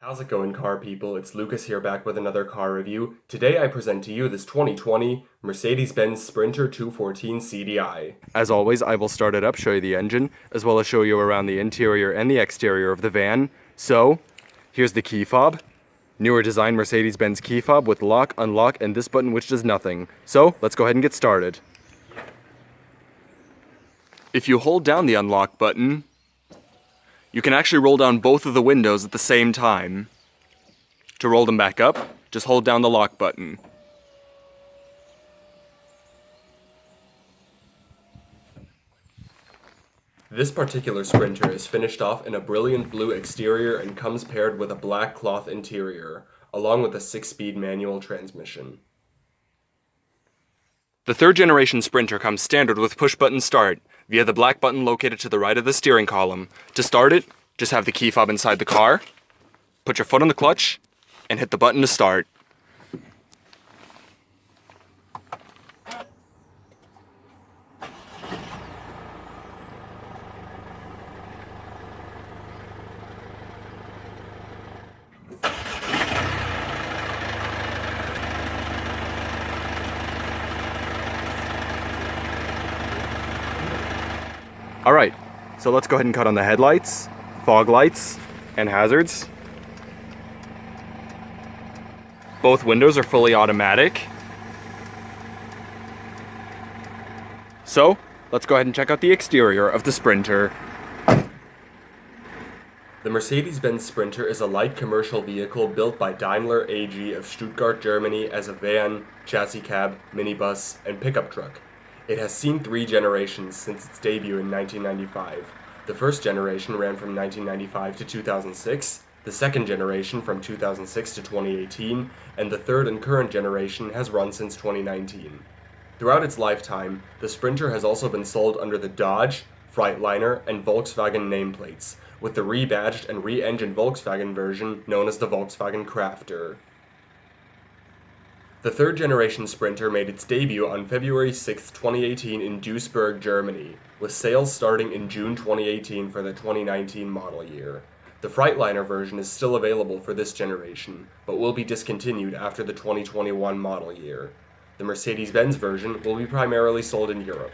How's it going, car people? It's Lucas here back with another car review. Today I present to you this 2020 Mercedes-Benz Sprinter 214 CDI. As always, I will start it up, show you the engine, as well as show you around the interior and the exterior of the van. So, here's the key fob. Newer design Mercedes-Benz key fob with lock, unlock, and this button which does nothing. So, let's go ahead and get started. If you hold down the unlock button, you can actually roll down both of the windows at the same time. To roll them back up, just hold down the lock button. This particular Sprinter is finished off in a brilliant blue exterior and comes paired with a black cloth interior, along with a 6-speed manual transmission. The third generation Sprinter comes standard with push-button start, via the black button located to the right of the steering column. To start it, just have the key fob inside the car, put your foot on the clutch, and hit the button to start. Alright, so let's go ahead and cut on the headlights, fog lights, and hazards. Both windows are fully automatic. So, let's go ahead and check out the exterior of the Sprinter. The Mercedes-Benz Sprinter is a light commercial vehicle built by Daimler AG of Stuttgart, Germany as a van, chassis cab, minibus, and pickup truck. It has seen 3 generations since its debut in 1995. The first generation ran from 1995 to 2006, the second generation from 2006 to 2018, and the third and current generation has run since 2019. Throughout its lifetime, the Sprinter has also been sold under the Dodge, Freightliner, and Volkswagen nameplates, with the rebadged and re-engined Volkswagen version known as the Volkswagen Crafter. The third generation Sprinter made its debut on February 6, 2018 in Duisburg, Germany, with sales starting in June 2018 for the 2019 model year. The Freightliner version is still available for this generation, but will be discontinued after the 2021 model year. The Mercedes-Benz version will be primarily sold in Europe.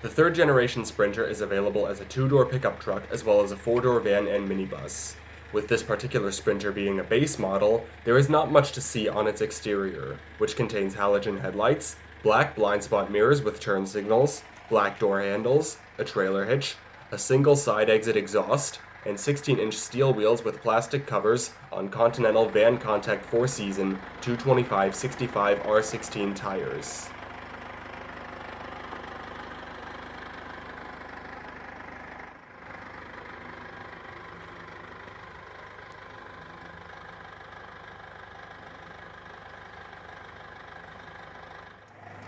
The third generation Sprinter is available as a 2-door pickup truck as well as a 4-door van and minibus. With this particular Sprinter being a base model, there is not much to see on its exterior, which contains halogen headlights, black blind spot mirrors with turn signals, black door handles, a trailer hitch, a single side exit exhaust, and 16-inch steel wheels with plastic covers on Continental Van Contact 4-season 225/65 R16 tires.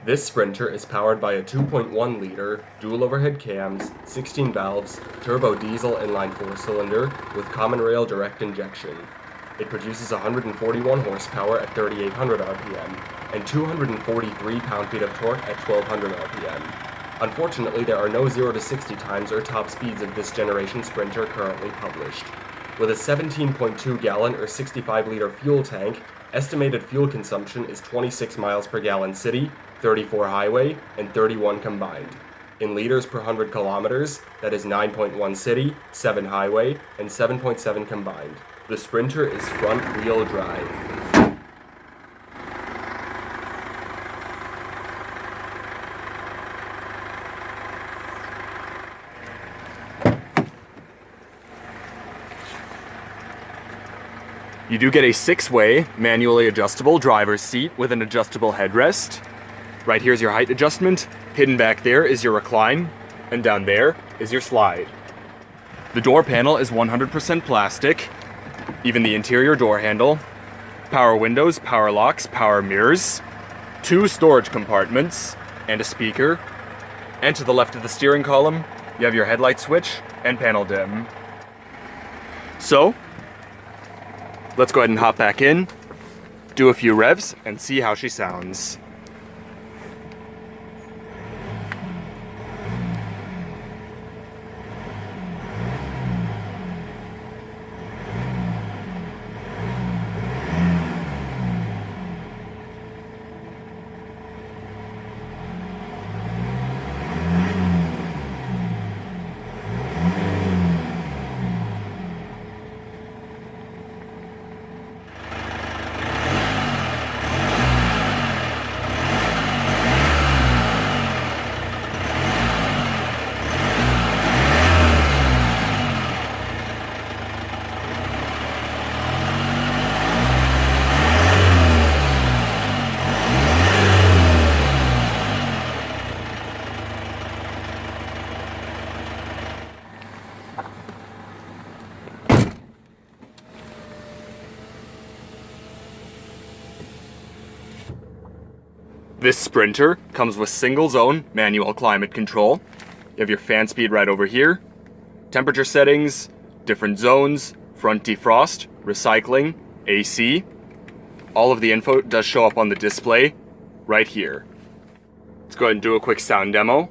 This Sprinter is powered by a 2.1-liter, dual overhead cams, 16 valves, turbo diesel inline 4-cylinder with common rail direct injection. It produces 141 horsepower at 3,800 RPM and 243 pound-feet of torque at 1,200 RPM. Unfortunately, there are no 0 to 60 times or top speeds of this generation Sprinter currently published. With a 17.2-gallon or 65-liter fuel tank, estimated fuel consumption is 26 miles per gallon city, 34 highway, and 31 combined. In liters per 100 kilometers, that is 9.1 city, 7 highway, and 7.7 combined. The Sprinter is front-wheel drive. You do get a 6-way, manually adjustable driver's seat with an adjustable headrest. Right here's your height adjustment, hidden back there is your recline, and down there is your slide. The door panel is 100% plastic, even the interior door handle, power windows, power locks, power mirrors, 2 storage compartments, and a speaker. And to the left of the steering column, you have your headlight switch and panel dim. So, let's go ahead and hop back in, do a few revs, and see how she sounds. This Sprinter comes with single zone manual climate control. You have your fan speed right over here, temperature settings, different zones, front defrost, recycling, AC. All of the info does show up on the display right here. Let's go ahead and do a quick sound demo.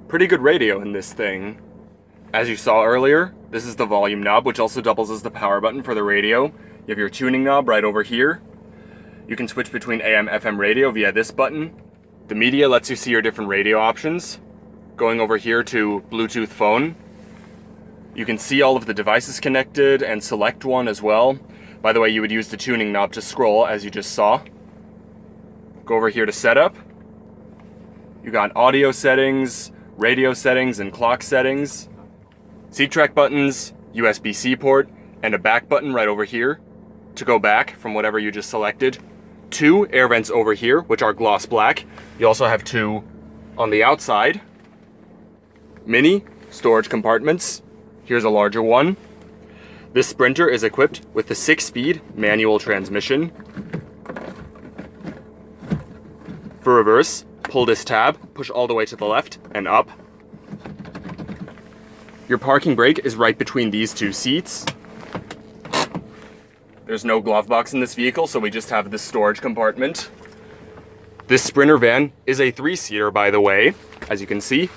Pretty good radio in this thing. As you saw earlier, this is the volume knob, which also doubles as the power button for the radio. You have your tuning knob right over here. You can switch between AM, FM radio via this button. The media lets you see your different radio options. Going over here to Bluetooth phone. You can see all of the devices connected and select one as well. By the way, you would use the tuning knob to scroll, as you just saw. Go over here to setup. You got audio settings, radio settings, and clock settings. Seat track buttons, USB-C port, and a back button right over here to go back from whatever you just selected. 2 air vents over here, which are gloss black. You also have 2 on the outside. Mini storage compartments. Here's a larger one. This Sprinter is equipped with the 6-speed manual transmission. For reverse, pull this tab, push all the way to the left and up. Your parking brake is right between these 2 seats. There's no glove box in this vehicle, so we just have this storage compartment. This Sprinter van is a 3-seater, by the way, as you can see.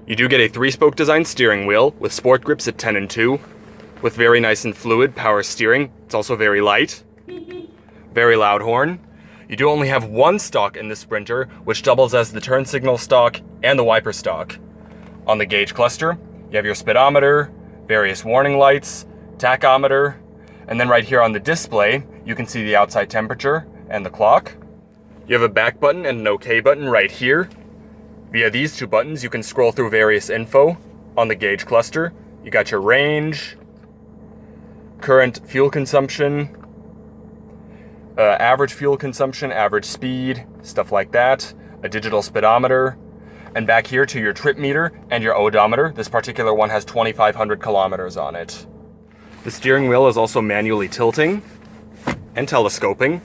You do get a 3-spoke design steering wheel with sport grips at 10 and 2, with very nice and fluid power steering. It's also very light. Very loud horn. You do only have 1 stalk in the Sprinter, which doubles as the turn signal stalk and the wiper stalk. On the gauge cluster, you have your speedometer, various warning lights, tachometer, and then right here on the display, you can see the outside temperature and the clock. You have a back button and an OK button right here. Via these 2 buttons, you can scroll through various info. On the gauge cluster, you got your range, current fuel consumption, average fuel consumption, average speed, stuff like that, a digital speedometer, and back here to your trip meter and your odometer. This particular one has 2,500 kilometers on it. The steering wheel is also manually tilting and telescoping.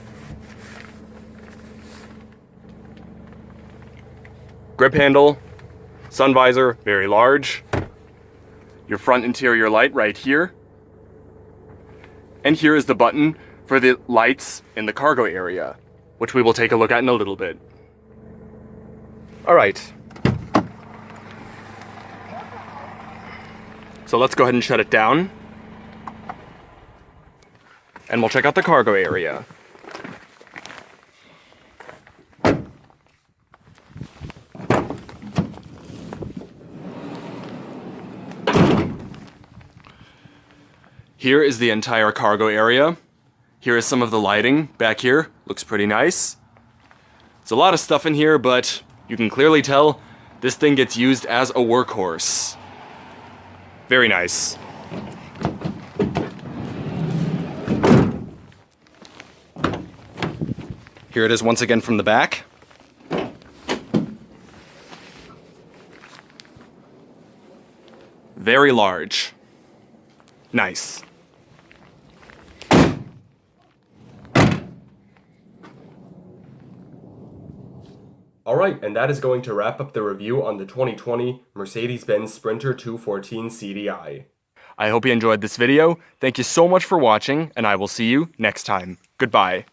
Grip handle, sun visor, very large. Your front interior light right here. And here is the button for the lights in the cargo area, which we will take a look at in a little bit. All right. So let's go ahead and shut it down. And we'll check out the cargo area. Here is the entire cargo area. Here is some of the lighting back here. Looks pretty nice. There's a lot of stuff in here, but you can clearly tell this thing gets used as a workhorse. Very nice. Here it is once again from the back. Very large. Nice. Alright, and that is going to wrap up the review on the 2020 Mercedes-Benz Sprinter 214 CDI. I hope you enjoyed this video. Thank you so much for watching, and I will see you next time. Goodbye.